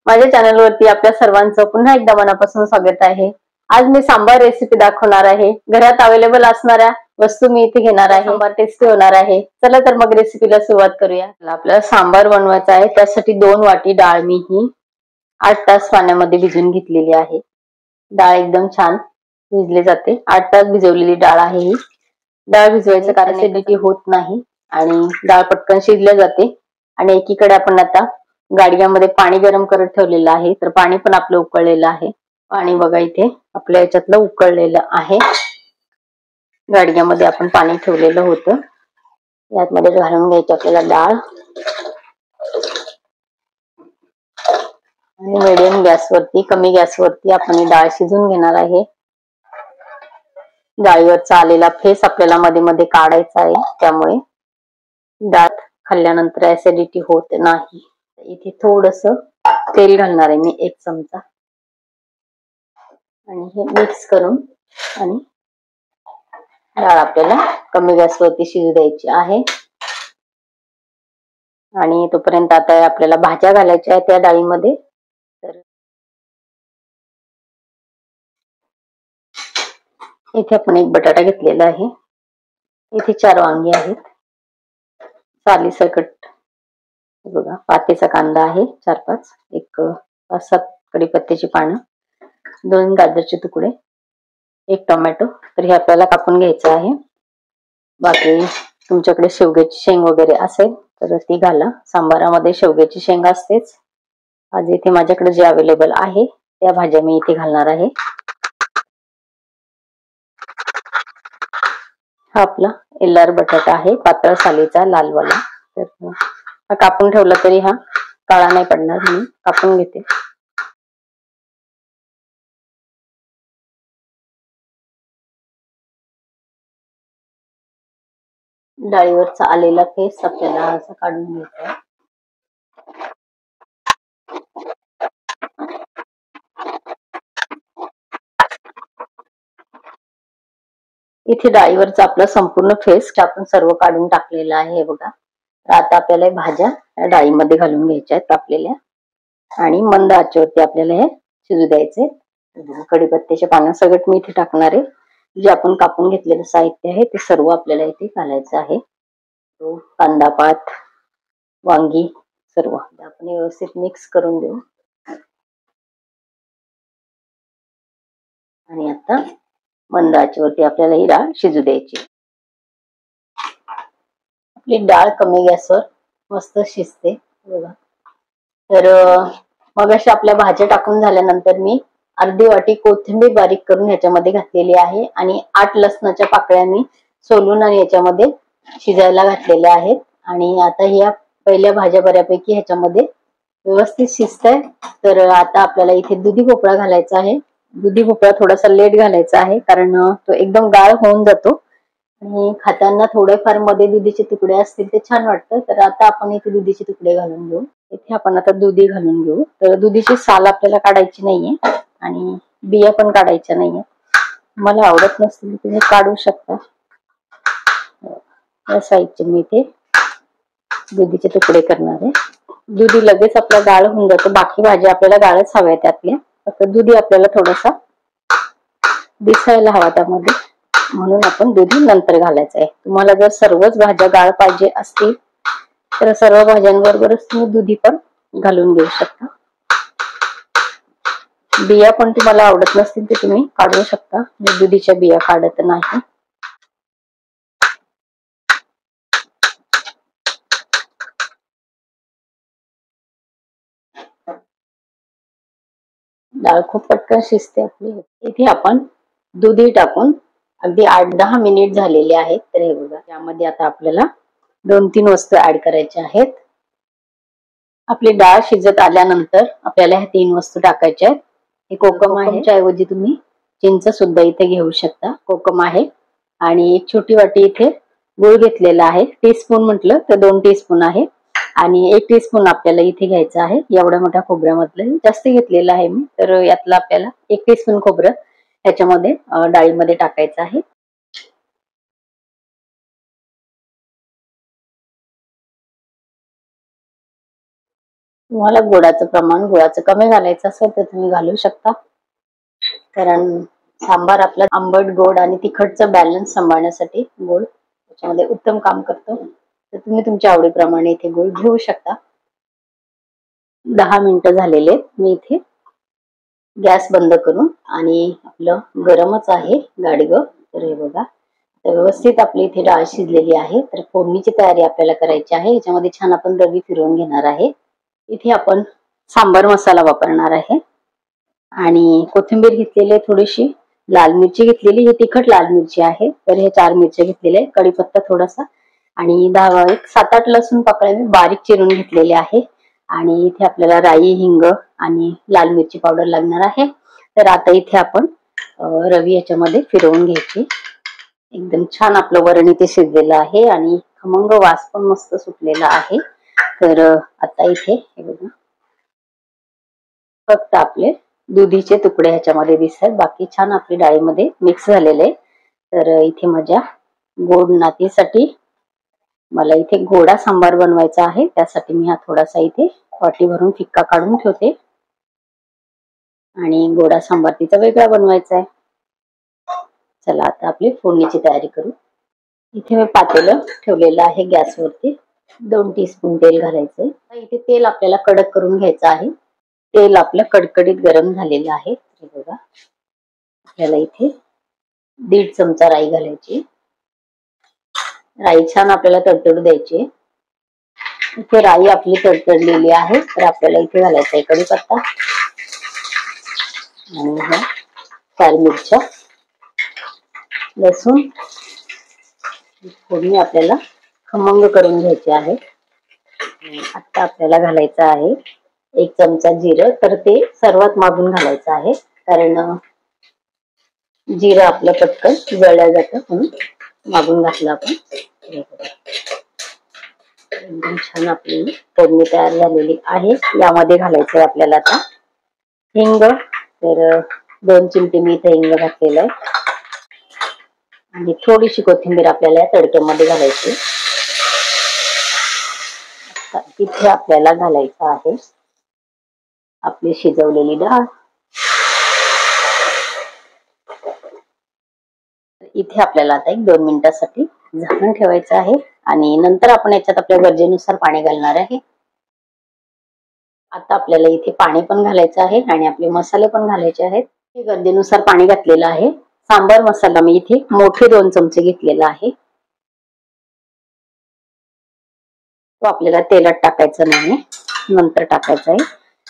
माझ्या चॅनलवरती आपल्या सर्वांचं पुन्हा एकदा मनापासून स्वागत आहे। आज मी सांबार रेसिपी दाखवणार आहे। घरात अवेलेबल असणाऱ्या वस्तू मी इथे घेणार आहे। सांबार टेस्टी होणार आहे। चला तर मग रेसिपीला सुरुवात करूया। आपल्याला सांबार बनवायचा आहे, त्यासाठी 2 वाटी डाळ मी ही 8 तास पाण्यामध्ये भिजवून घेतलेली आहे। डाळ एकदम छान भिजली जाते। 8 तास भिजवलेली डाळ आहे ही। डाळ भिजवायचं कारण ऍसिडिटी होत नाही आणि डाळ पटकन शिजली जाते। आणि एकीकडे आपण आता गाडग्यामध्ये पाणी गरम करत ठेवलेलं आहे, तर पाणी पण आपलं उकळलेलं आहे। पाणी बघा इथे आपल्या याच्यातलं उकळलेलं आहे। गाडग्यामध्ये आपण पाणी ठेवलेलं होतं, यातमध्ये घालून घ्यायची आपल्याला डाळ आणि मीडियम गॅसवरती, कमी गॅसवरती आपण ही डाळ शिजून घेणार आहे। डाळीवरचा आलेला फेस आपल्याला मध्ये मध्ये काढायचा आहे, त्यामुळे डाळ खाल्ल्यानंतर ऍसिडिटी होत नाही। इथे थोडस तेल घालणार आहे मी 1 चमचा आणि हे मिक्स करून आणि डाळ आपल्याला कमी गॅसवरती शिजू द्यायची आहे। आणि तोपर्यंत आता आपल्याला भाज्या घालायच्या आहेत त्या डाळीमध्ये। तर इथे आपण 1 बटाटा घेतलेला आहे, इथे 4 वांगी आहेत, सालीसकट बघा पातीचा कांदा आहे 4-5, 5-7 कढीपत्त्याची पानं, 2 गाजरचे तुकडे, 1 टोमॅटो, तर हे आपल्याला कापून घ्यायचं आहे। बाकी तुमच्याकडे शेवग्याची शेंग वगैरे असेल तर ती घाला, सांबारामध्ये शेवग्याची शेंग असतेच। आज इथे माझ्याकडे जे अवेलेबल आहे त्या भाज्या मी इथे घालणार आहे। हा आपला एल्लार बटाटा आहे, पातळ सालीचा लालवाला, तर हा कापून ठेवला तरी हा काळा नाही पडणार, म्हणून कापून घेते। डाळीवरचा आलेला फेस आपल्याला असा काढून घ्यायचा आहे। इथे डाळीवरचा आपला संपूर्ण फेस आपण सर्व काढून टाकलेला आहे बघा। तर आता आपल्याला भाज्या डाळीमध्ये घालून घ्यायच्या आहेत कापलेल्या आणि मंद आचेवरती आपल्याला हे शिजू द्यायचे। कढीपत्त्याच्या पानासकट मी इथे टाकणार आहे। जे आपण कापून घेतलेलं साहित्य आहे ते सर्व आपल्याला इथे घालायचं आहे। तो कांदा, पात, वांगी सर्व आपण व्यवस्थित मिक्स करून देऊ। आणि आता मंद आचेवरती आपल्याला ही डाळ शिजू द्यायची। आपली डाळ कमी गॅसवर मस्त शिजते बघा। तर मग अशा आपल्या भाज्या टाकून झाल्यानंतर मी अर्धी वाटी कोथिंबीर बारीक करून ह्याच्यामध्ये घातलेली आहे आणि 8 लसणाच्या पाकळ्या मी सोलून आणि याच्यामध्ये शिजायला घातलेल्या आहेत। आणि आता ह्या पहिल्या भाज्या बऱ्यापैकी ह्याच्यामध्ये व्यवस्थित शिजताय। तर आता आपल्याला इथे दुधी भोपळा घालायचा आहे। दुधी भोपळा थोडासा लेट घालायचा आहे, कारण तो एकदम गाळ होऊन जातो आणि खाताना थोडेफार मध्ये दुधीचे तुकडे असतील ते छान वाटतं। तर आता आपण इथे दुधीचे तुकडे घालून घेऊ। इथे आपण आता दुधी घालून घेऊ। तर दुधीची साल आपल्याला काढायची नाहीये आणि बिया पण काढायच्या नाहीये। मला आवडत नसतील तुम्ही काढू शकता। या साईजचे मी इथे दुधीचे तुकडे करणार आहे। दुधी लगेच आपला गाळ होऊन जातो, बाकी भाज्या आपल्याला गाळच हव्या त्यातल्या, फक्त दुधी आपल्याला थोडासा दिसायला हवा त्यामध्ये, म्हणून आपण दुधी नंतर घालायचं आहे। तुम्हाला जर सर्वच भाज्या गाळ पाहिजे असतील तर सर्व भाज्यांबरोबरच तुम्ही दुधी पण घालून घेऊ शकता। बिया पण तुम्हाला आवडत नसतील तर तुम्ही काढू शकता, मी दुधीच्या बिया काढत नाही। डाळ खूप पटकन शिजते आपली। इथे आपण दुधी टाकून अगदी 8-10 मिनिट झालेले आहेत। तर हे बघा, यामध्ये आता आपल्याला 2-3 वस्तू ऍड करायच्या आहेत। आपली डाळ शिजत आल्यानंतर आपल्याला ह्या 3 वस्तू टाकायच्या आहेत। हे कोकम आहे, ऐवजी तुम्ही चिंच सुद्धा इथे घेऊ शकता। कोकम आहे आणि 1 छोटी वाटी इथे गूळ घेतलेला आहे। टीस्पून म्हटलं तर 2 टीस्पून आहे आणि 1 टीस्पून आपल्याला इथे घ्यायचं आहे। एवढ्या मोठ्या खोबऱ्यामधलं जास्त घेतलेलं आहे मी, तर यातलं आपल्याला 1 टीस्पून खोबरं ह्याच्यामध्ये डाळीमध्ये टाकायचं आहे। तुम्हाला गुळाचं कमी घालायचं असेल तर तुम्ही घालू शकता, कारण सांबार आपला आंबट गोड आणि तिखटचं बॅलन्स सांभाळण्यासाठी गोड त्याच्यामध्ये उत्तम काम करतो. तर तुम्ही तुमच्या आवडीप्रमाणे इथे गुळ घेऊ शकता. 10 मिनिटं झालेले मी इथे गॅस बंद करून, आणि आपलं गरमच आहे गाडगं. तर हे बघा, तर व्यवस्थित आपली इथे डाळ शिजलेली आहे. तर फोडणीची तयारी आपल्याला करायची आहे. याच्यामध्ये छान आपण रवी फिरवून घेणार आहे. इथे आपण सांबार मसाला वापरणार आहे, आणि कोथिंबीर घेतलेली, थोडीशी लाल मिरची घेतलेली, ही तिखट लाल मिरची आहे. तर हे 4 मिरच्या घेतलेल्या आहे, कढीपत्ता थोडासा, आणि 7-8 लसूण पाकळ्या मी बारीक चिरून घेतलेले आहे. आणि इथे आपल्याला राई, हिंग आणि लाल मिरची पावडर लागणार आहे. तर आता इथे आपण रवी याच्यामध्ये फिरवून घ्यायची. एकदम छान आपलं वरण इथे शिजलेलं आहे आणि खमंग वास पण मस्त सुटलेला आहे. तर आता इथे हे बघा, फक्त आपले दुधीचे तुकडे ह्याच्यामध्ये दिसतात, बाकी छान आपली डाळीमध्ये मिक्स झालेले. तर इथे माझ्या गोड नातीसाठी मला इथे गोडा सांबार बनवायचा आहे. त्यासाठी मी हा थोडासा इथे वाटी भरून फिक्का काढून ठेवते, आणि गोडा सांबार तिचा वेगळा बनवायचा आहे. चला आता आपली फोडणीची तयारी करू. इथे मी पातेलं ठेवलेलं आहे गॅसवरती. 2 टीस्पून तेल घालायचंय. इथे तेल आपल्याला कडक करून घ्यायचं आहे. तेल आपलं कडकडीत गरम झालेलं आहे. हे बघा, आपल्याला इथे 1.5 चमचा राई घालायची. राई छान आपल्याला तडतडू द्यायची. इथे राई आपली तडतडलेली आहे, तर आपल्याला इथे घालायचा आहे कढीपत्ता, आणि 4 मिरच्या, लसूण. फोडणी आपल्याला खमंग करून घ्यायची आहे. आता आपल्याला घालायचं आहे 1 चमचा जिरं. तर ते सर्वात मागून घालायचं आहे, कारण जिरं आपलं पटकन जळलं जातं, म्हणून मागून घातलं आपण. एकदम छान आपली फोडणी तयार झालेली आहे. यामध्ये घालायचंय आपल्याला आता हिंग. तर 2 चिमटे मी इथे हिंग घातलेलं आहे, आणि थोडीशी कोथिंबीर आपल्याला या तडक्यामध्ये घालायची. इथे आपल्याला घालायचं आहे आपली शिजवलेली डाळ. इथे आपल्याला आता 1-2 मिनिटासाठी झाकण ठेवायचं आहे, आणि नंतर आपण याच्यात आपल्या गरजेनुसार पाणी घालणार आहे. आता आपल्याला इथे पाणी पण घालायचं आहे, आणि आपले मसाले पण घालायचे आहेत. हे गरजेनुसार पाणी घातलेलं आहे. सांबार मसाला मी इथे मोठे 2 चमचे घेतलेला आहे. तो आपल्याला तेलात टाकायचा नाही, नंतर टाकायचा आहे.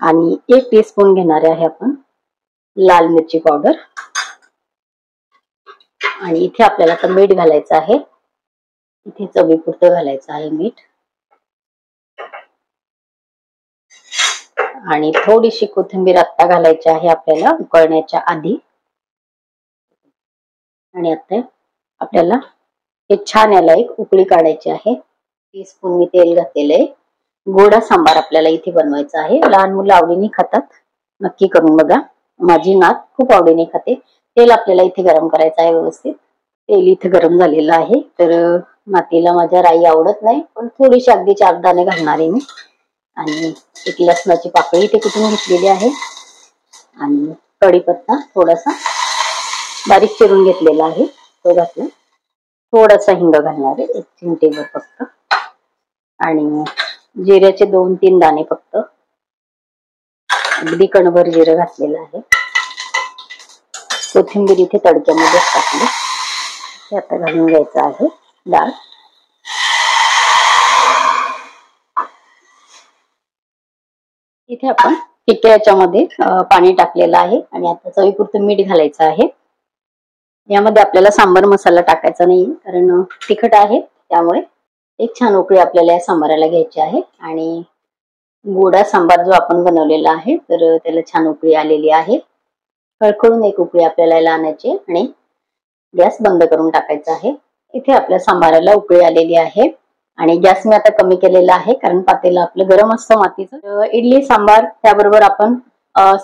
आणि 1 टीस्पून घेणार आहे आपण लाल मिरची पावडर, आणि इथे आपल्याला आता मीठ घालायचं आहे. इथे चवीपुरतं घालायचं आहे मीठ, आणि थोडीशी कोथिंबीर आता घालायची आहे आपल्याला उकळण्याच्या आधी. आणि आता आपल्याला हे छान याला एक उकळी काढायची आहे. टीस्पून मी तेल घातलेलं आहे. गोडा सांबार आपल्याला इथे बनवायचा आहे. लहान मुलं आवडीने खातात, नक्की करून बघा. माझी नात खूप आवडीने खाते. तेल आपल्याला इथे गरम करायचं आहे व्यवस्थित. तेल इथे गरम झालेलं आहे. तर नातीला माझ्या राई आवडत नाही, पण थोडीशी अगदी 4 दाणे घालणार आहे मी. आणि 1 लसणाची पाकळी इथे कुठून घेतलेली आहे, आणि कढीपत्ता थोडासा बारीक चिरून घेतलेला आहे तो घातला. थोडासा हिंग घालणार आहे, 1 चिमटेभर फक्त, आणि जिऱ्याचे 2-3 दाणे फक्त, अगदी कणभर जिरं घातलेलं आहे. कोथिंबीर इथे तडक्यामध्ये टाकली. हे आता घालून घ्यायचं आहे डाळ. इथे आपण फिक्या याच्यामध्ये पाणी टाकलेलं आहे, आणि आता चवीपुरतं मीठ घालायचं आहे. यामध्ये आपल्याला सांबार मसाला टाकायचा नाही, कारण तिखट आहे. त्यामुळे एक छान उकळी आपल्याला या सांबाराला घ्यायची आहे. आणि गोडा सांबार जो आपण बनवलेला आहे, तर त्याला छान उकळी आलेली आहे. खळखळून 1 उकळी आपल्याला याला आणायची, आणि गॅस बंद करून टाकायचा आहे. इथे आपल्या सांबाराला उकळी आलेली आहे, आणि गॅस मी आता कमी केलेला आहे, कारण पातेलं आपलं गरम असतं मातीचं. इडली सांबार त्याबरोबर आपण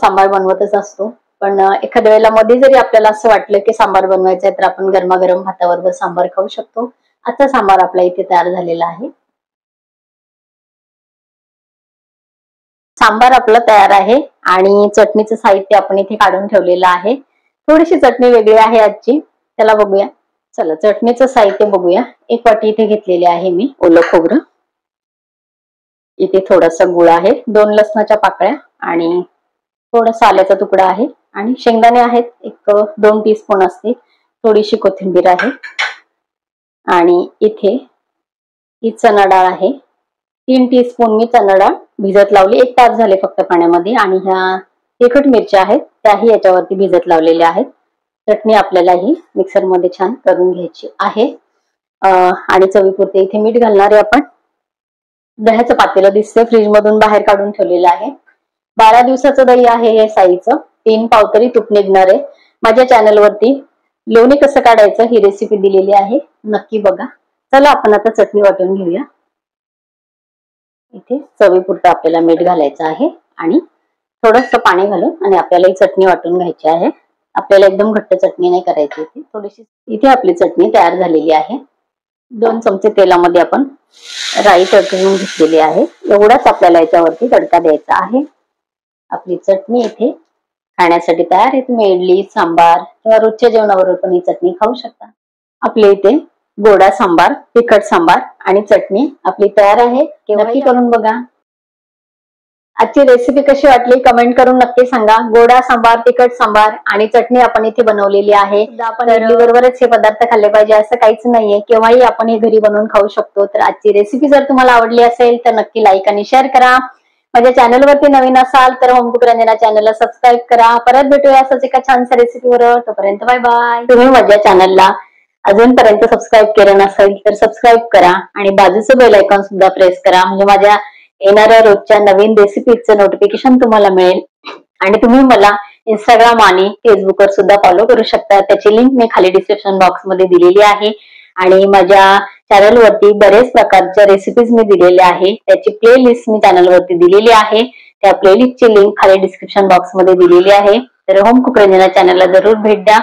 सांबार बनवतच असतो. पण एखाद्या वेळेला मध्ये जरी आपल्याला असं वाटलं की सांबार बनवायचंय, तर आपण गरमागरम भाताबरोबर सांबार खाऊ शकतो. आजचा सांबार आपला इथे तयार झालेला आहे. सांबार आपलं तयार आहे आणि चटणीचं साहित्य आपण इथे काढून ठेवलेलं आहे. थोडीशी चटणी वेगळी आहे आजची, त्याला बघूया. चला चटणीचं साहित्य बघूया. 1 वाटी इथे घेतलेली आहे मी ओलं खोबरं. इथे थोडासा गुळ आहे, 2 लसणाच्या पाकळ्या आणि थोडासा आल्याचा तुकडा आहे आणि शेंगदाणे आहेत 1-2 टीस्पून असतील. थोडीशी कोथिंबीर आहे आणि इथे ही चणा डाळ आहे. 3 टीस्पून मी चणा डाळ भिजत लावली. 1 तास झाले फक्त पाण्यामध्ये. आणि ह्या तिखट मिरच्या आहेत त्याही याच्यावरती भिजत लावलेल्या आहेत. चटणी आपल्याला ही मिक्सर मध्ये छान करून घ्यायची आहे. आणि चवीपुरते इथे मीठ घालणार आहे आपण. दह्याचं पातेलं दिसतंय, फ्रीज मधून बाहेर काढून ठेवलेलं आहे. 12 दिवसाचं दही आहे हे साईचं. 3 पाव तरी तूप निघणार आहे. माझ्या चॅनलवरती लोणी कसं काढायचं ही रेसिपी दिलेली आहे, नक्की बघा. चला आपण आता चटणी वाटून घेऊया. इथे चवीपुरतं आपल्याला मीठ घालायचं आहे आणि थोडंसं पाणी घालून आणि आपल्याला ही चटणी वाटून घ्यायची आहे. आपल्याला एकदम घट्ट चटणी नाही करायची. इथे थोडीशी इथे आपली चटणी तयार झालेली आहे. 2 चमचे तेलामध्ये आपण राई तडकून घेतलेली आहे. एवढाच आपल्याला याच्यावरती तडका द्यायचा आहे. आपली चटणी इथे खाण्यासाठी तयार आहे. तुम्ही इडली, सांबार किंवा रोजच्या जेवणाबरोबर पण ही चटणी खाऊ शकता. आपल्या इथे गोडा सांबार, तिखट सांबार आणि चटणी आपली तयार आहे. नक्की करून बघा. आजची रेसिपी कशी वाटली कमेंट करून नक्की सांगा. गोडा सांबार, तिखट सांबार आणि चटणी आपण इथे बनवलेली आहे. आपण इडली बरोबरच हे पदार्थ खाल्ले पाहिजे असं काहीच नाहीये, केव्हाही आपण हे घरी बनवून खाऊ शकतो. तर आजची रेसिपी जर तुम्हाला आवडली असेल तर नक्की लाईक आणि शेअर करा. माझ्या चॅनलवरती नवीन असाल तर होम कुक रंजना चॅनलला सबस्क्राईब करा. परत भेटूया असंच एका छानशा रेसिपीवर. तोपर्यंत बाय बाय. तुम्ही माझ्या चॅनलला अजूनपर्यंत सबस्क्राईब केलं नसेल तर सबस्क्राईब करा आणि बाजूचं बेल आयकॉन सुद्धा प्रेस करा, म्हणजे माझ्या येणाऱ्या रोजच्या नवीन रेसिपीचं नोटिफिकेशन तुम्हाला मिळेल. आणि तुम्ही मला इंस्टाग्राम आणि फेसबुकवर सुद्धा फॉलो करू शकता. त्याची लिंक मी खाली डिस्क्रिप्शन बॉक्स मध्ये दिलेली आहे. आणि माझ्या चॅनलवरती बरेच प्रकारच्या रेसिपीज मी दिलेल्या आहे. त्याची प्लेलिस्ट मी चॅनलवरती दिलेली आहे. त्या प्लेलिस्टची लिंक खाली डिस्क्रिप्शन बॉक्स मध्ये दिलेली आहे. तर होम कुक रंजना चॅनलला जरूर भेट द्या.